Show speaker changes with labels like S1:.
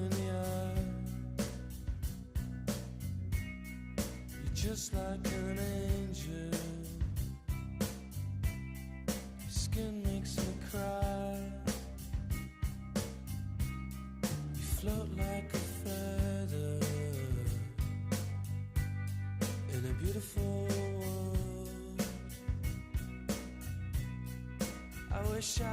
S1: in the eye. You're just like an angel. Your skin makes me cry. You float like a feather in a beautiful world. I wish I